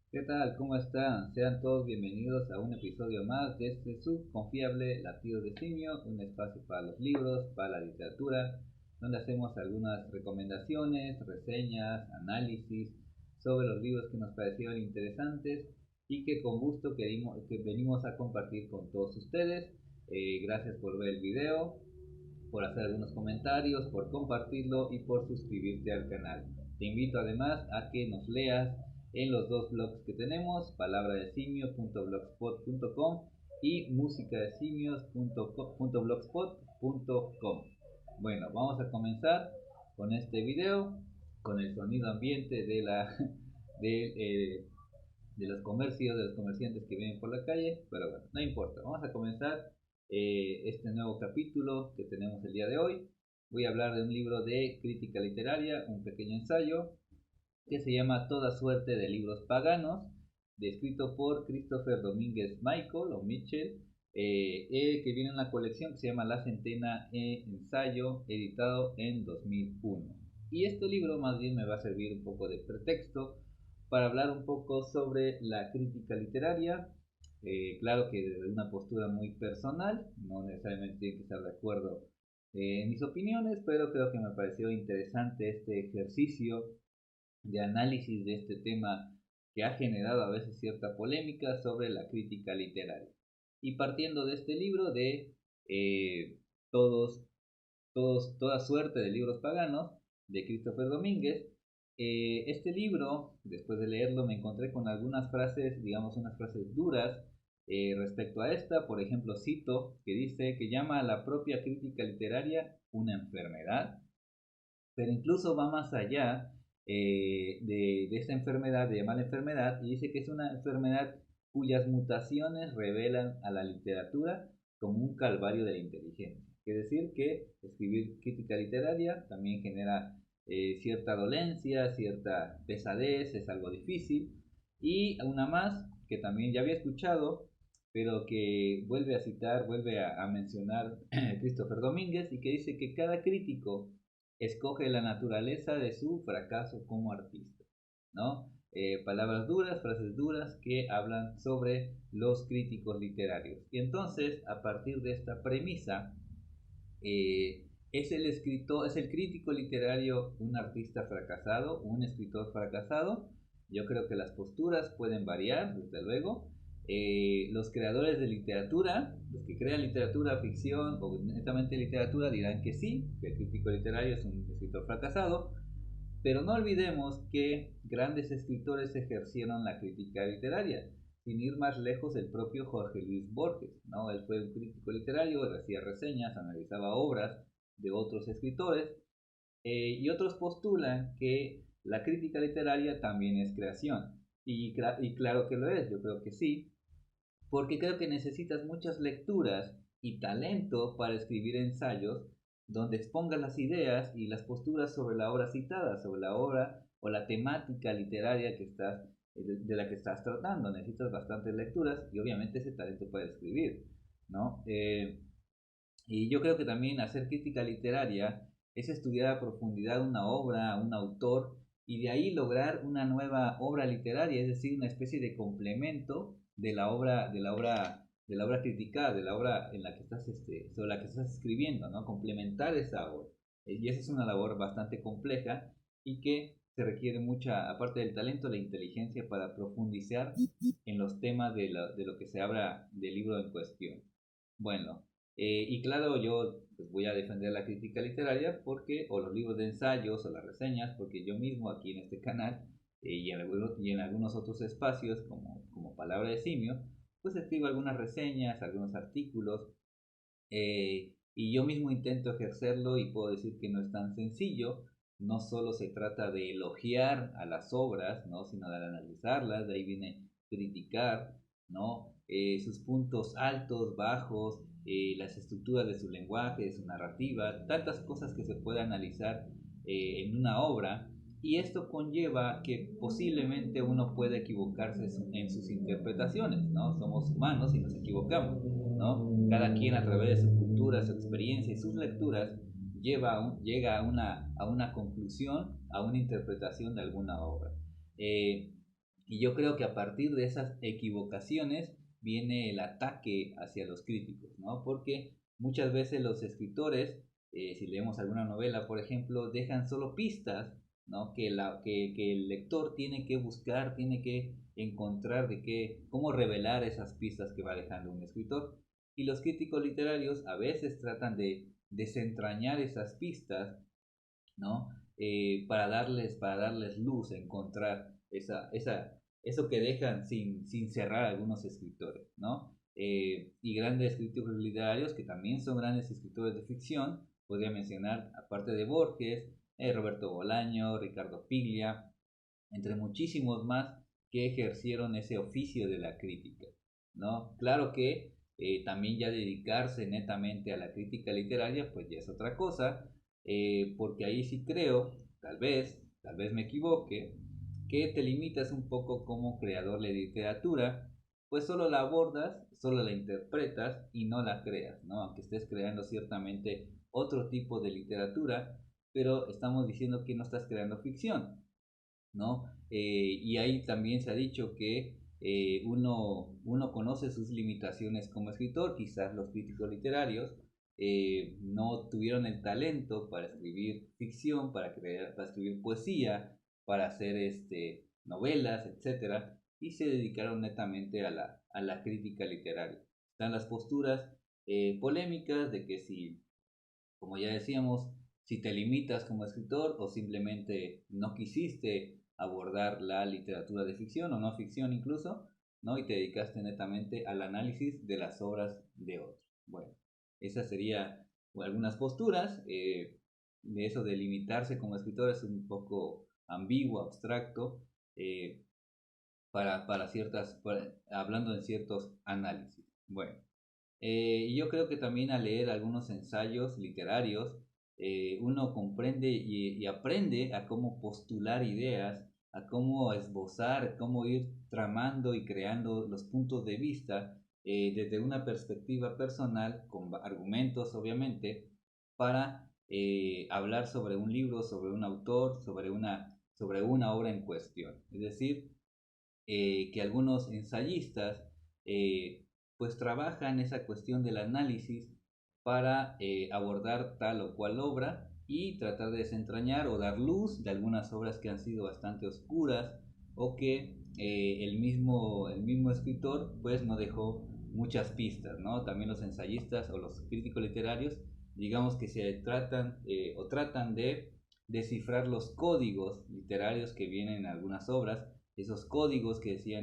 ¿Qué tal? ¿Cómo están? Sean todos bienvenidos a un episodio más de este subconfiable Latido de Simio, un espacio para los libros, para la literatura, donde hacemos algunas recomendaciones, reseñas, análisis sobre los libros que nos parecieron interesantes y que con gusto que venimos a compartir con todos ustedes. Gracias por ver el video, por hacer algunos comentarios, por compartirlo y por suscribirte al canal. Te invito además a que nos leas en los dos blogs que tenemos, palabradesimio.blogspot.com y musicadesimio.blogspot.com. Bueno, vamos a comenzar con este video, con el sonido ambiente de, eh, de los comercios, de los comerciantes que vienen por la calle, pero bueno, no importa. Vamos a comenzar este nuevo capítulo que tenemos el día de hoy. Voy a hablar de un libro de crítica literaria, un pequeño ensayo que se llama Toda suerte de libros paganos, descrito por Christopher Domínguez Michael o Mitchell, que viene en una colección que se llama La Centena Ensayo, editado en 2001. Y este libro más bien me va a servir un poco de pretexto para hablar un poco sobre la crítica literaria. Claro que desde una postura muy personal, no necesariamente tiene que estar de acuerdo en mis opiniones, pero creo que me pareció interesante este ejercicio de análisis de este tema que ha generado a veces cierta polémica sobre la crítica literaria. Y partiendo de este libro de eh, todos, toda suerte de libros paganos de Christopher Domínguez, este libro, después de leerlo, me encontré con algunas frases, digamos unas frases duras respecto a esta. Por ejemplo, cito que dice que llama a la propia crítica literaria una enfermedad, pero incluso va más allá de esta enfermedad, de mala enfermedad, y dice que es una enfermedad cuyas mutaciones revelan a la literatura como un calvario de la inteligencia. Es decir, que escribir crítica literaria también genera cierta dolencia, cierta pesadez, es algo difícil. Y una más que también ya había escuchado, pero que vuelve a citar, vuelve a mencionar Christopher Domínguez, y que dice que cada crítico escoge la naturaleza de su fracaso como artista, ¿no? Palabras duras, frases duras que hablan sobre los críticos literarios. Y entonces, a partir de esta premisa, ¿es el escritor, es el crítico literario un artista fracasado, un escritor fracasado? Yo creo que las posturas pueden variar, desde luego. Los creadores de literatura, los que crean literatura, ficción o netamente literatura, dirán que sí, que el crítico literario es un escritor fracasado, pero no olvidemos que grandes escritores ejercieron la crítica literaria. Sin ir más lejos, el propio Jorge Luis Borges, ¿no? Él fue un crítico literario, hacía reseñas, analizaba obras de otros escritores, y otros postulan que la crítica literaria también es creación. Y claro que lo es, yo creo que sí, porque creo que necesitas muchas lecturas y talento para escribir ensayos donde expongas las ideas y las posturas sobre la obra citada, sobre la obra o la temática literaria que de la que estás tratando. Necesitas bastantes lecturas y obviamente ese talento para escribir, ¿no? Y yo creo que también hacer crítica literaria es estudiar a profundidad una obra, un autor, y de ahí lograr una nueva obra literaria, es decir, una especie de complemento de la obra criticada, de la obra en la que estás, sobre la que estás escribiendo, ¿no? Complementar esa obra. Y esa es una labor bastante compleja y que se requiere mucha, aparte del talento, la inteligencia para profundizar en los temas de lo que se habla del libro en cuestión. Bueno, y claro, yo pues, voy a defender la crítica literaria o los libros de ensayos o las reseñas, porque yo mismo aquí en este canal y en algunos otros espacios como Palabra de Simio, pues escribo algunas reseñas, algunos artículos, y yo mismo intento ejercerlo y puedo decir que no es tan sencillo. No solo se trata de elogiar a las obras, ¿no? Sino de analizarlas, de ahí viene criticar, ¿no? Sus puntos altos, bajos, las estructuras de su lenguaje, de su narrativa, tantas cosas que se puede analizar en una obra. Y esto conlleva que posiblemente uno pueda equivocarse en sus interpretaciones, ¿no? Somos humanos y nos equivocamos, ¿no? Cada quien a través de su cultura, su experiencia y sus lecturas llega a una conclusión, a una interpretación de alguna obra. Eh, Y yo creo que a partir de esas equivocaciones viene el ataque hacia los críticos, ¿no? Porque muchas veces los escritores, si leemos alguna novela, por ejemplo, dejan solo pistas, ¿no? Que el lector tiene que buscar, tiene que encontrar cómo revelar esas pistas que va dejando un escritor. Y los críticos literarios a veces tratan de desentrañar esas pistas, ¿no? Para darles luz, encontrar eso que dejan sin cerrar algunos escritores, ¿no? Y grandes críticos literarios que también son grandes escritores de ficción, podría mencionar, aparte de Borges, Roberto Bolaño, Ricardo Piglia, entre muchísimos más que ejercieron ese oficio de la crítica, ¿no? Claro que también ya dedicarse netamente a la crítica literaria, pues ya es otra cosa, porque ahí sí creo, tal vez me equivoque, que te limitas un poco como creador de literatura, pues solo la abordas, solo la interpretas y no la creas, ¿no? Aunque estés creando ciertamente otro tipo de literatura, pero estamos diciendo que no estás creando ficción, ¿no? Y ahí también se ha dicho que uno conoce sus limitaciones como escritor, quizás los críticos literarios no tuvieron el talento para escribir ficción, para escribir poesía, para hacer novelas, etcétera, y se dedicaron netamente a la crítica literaria. Están las posturas polémicas de que si, como ya decíamos, si te limitas como escritor o simplemente no quisiste abordar la literatura de ficción o no ficción incluso, ¿no? Y te dedicaste netamente al análisis de las obras de otros. Bueno, esas serían algunas posturas. De eso de limitarse como escritor es un poco ambiguo, abstracto, eh, hablando en ciertos análisis. Bueno, y yo creo que también al leer algunos ensayos literarios, uno comprende y aprende a cómo postular ideas, a cómo esbozar, cómo ir tramando y creando los puntos de vista desde una perspectiva personal, con argumentos obviamente, para hablar sobre un libro, sobre un autor, sobre una obra en cuestión. Es decir, que algunos ensayistas pues trabajan esa cuestión del análisis para abordar tal o cual obra y tratar de desentrañar o dar luz de algunas obras que han sido bastante oscuras o que el mismo escritor pues no dejó muchas pistas, ¿no? También los ensayistas o los críticos literarios, digamos que se tratan o tratan de descifrar los códigos literarios que vienen en algunas obras, esos códigos que decía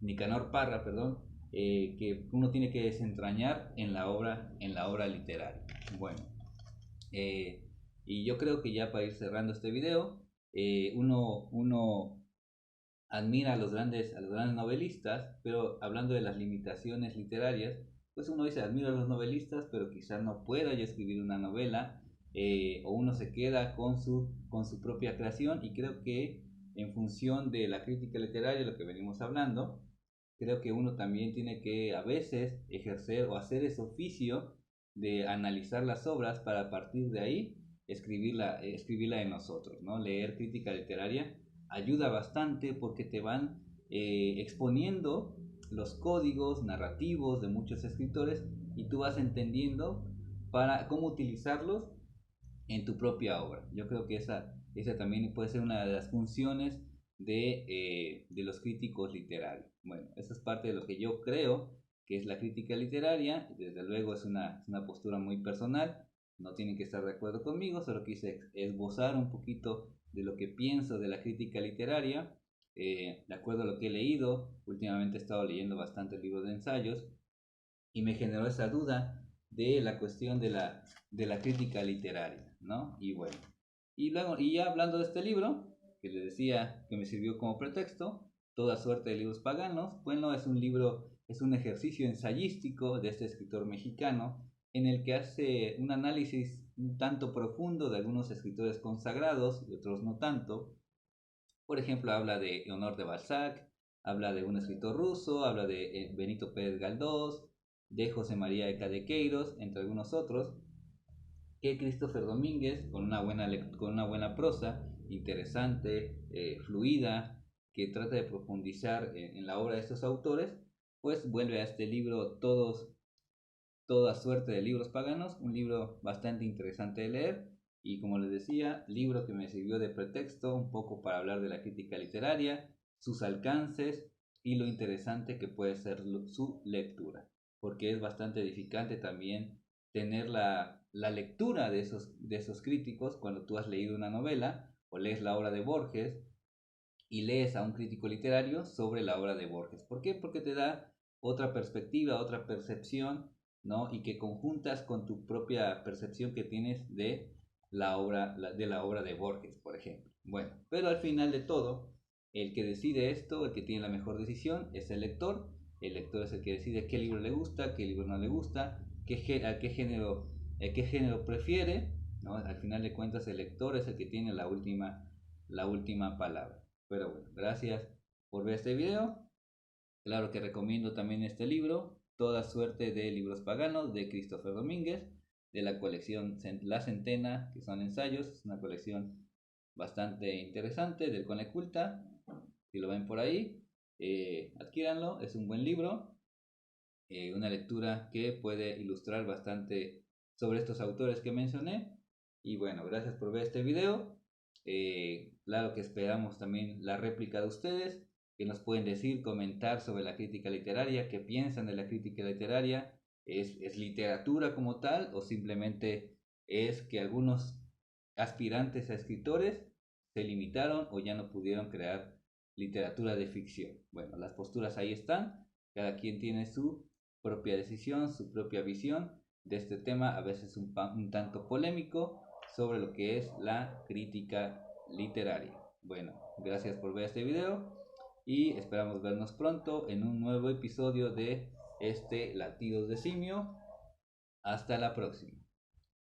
Nicanor Parra, perdón, que uno tiene que desentrañar en la obra literaria. Bueno, eh, y yo creo que ya para ir cerrando este video, uno admira a los grandes novelistas, pero hablando de las limitaciones literarias, pues uno dice, admiro a los novelistas, pero quizás no pueda ya escribir una novela, o uno se queda con su propia creación, y creo que en función de la crítica literaria, lo que venimos hablando, creo que uno también tiene que a veces ejercer o hacer ese oficio de analizar las obras para a partir de ahí escribirla en nosotros, ¿no? Leer crítica literaria ayuda bastante porque te van exponiendo los códigos narrativos de muchos escritores y tú vas entendiendo para cómo utilizarlos en tu propia obra. Yo creo que esa también puede ser una de las funciones de los críticos literarios. Bueno, esa es parte de lo que yo creo que es la crítica literaria. Desde luego es una postura muy personal, no tienen que estar de acuerdo conmigo, solo quise esbozar un poquito de lo que pienso de la crítica literaria, de acuerdo a lo que he leído. Últimamente he estado leyendo bastantes libros de ensayos y me generó esa duda de la cuestión de la crítica literaria, ¿no? Y bueno, y luego, y ya hablando de este libro, que les decía que me sirvió como pretexto, Toda suerte de libros paganos, bueno, es un libro, es un ejercicio ensayístico de este escritor mexicano, en el que hace un análisis un tanto profundo de algunos escritores consagrados y otros no tanto. Por ejemplo, habla de Honor de Balzac, habla de un escritor ruso, habla de Benito Pérez Galdós, de José María de Cadequeiros, entre algunos otros, que Christopher Domínguez, con una buena prosa, interesante, fluida, que trata de profundizar en la obra de estos autores, pues vuelve a este libro Toda suerte de libros paganos, un libro bastante interesante de leer y, como les decía, libro que me sirvió de pretexto un poco para hablar de la crítica literaria, sus alcances y lo interesante que puede ser su lectura, porque es bastante edificante también tener la lectura de esos críticos cuando tú has leído una novela o lees la obra de Borges y lees a un crítico literario sobre la obra de Borges. ¿Por qué? Porque te da otra perspectiva, otra percepción, ¿no? Y que conjuntas con tu propia percepción que tienes de de la obra de Borges, por ejemplo. Bueno, pero al final de todo, el que decide esto, el que tiene la mejor decisión, es el lector. El lector es el que decide qué libro le gusta, qué libro no le gusta, a qué género prefiere, ¿no? Al final de cuentas, el lector es el que tiene la última palabra. Pero bueno, gracias por ver este video. Claro que recomiendo también este libro, Toda suerte de libros paganos, de Christopher Domínguez, de la colección La Centena, que son ensayos. Es una colección bastante interesante del Coneculta. Si lo ven por ahí, adquiéranlo, es un buen libro. Una lectura que puede ilustrar bastante sobre estos autores que mencioné. Y bueno, gracias por ver este video. Claro que esperamos también la réplica de ustedes, que nos pueden decir, comentar sobre la crítica literaria, qué piensan de la crítica literaria. Es literatura como tal o simplemente es que algunos aspirantes a escritores se limitaron o ya no pudieron crear literatura de ficción? Bueno, las posturas ahí están, cada quien tiene su propia decisión, su propia visión de este tema, a veces un tanto polémico, sobre lo que es la crítica literaria. Bueno, gracias por ver este video y esperamos vernos pronto en un nuevo episodio de este Latidos de Simio. Hasta la próxima.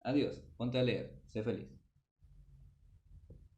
Adiós, ponte a leer, sé feliz.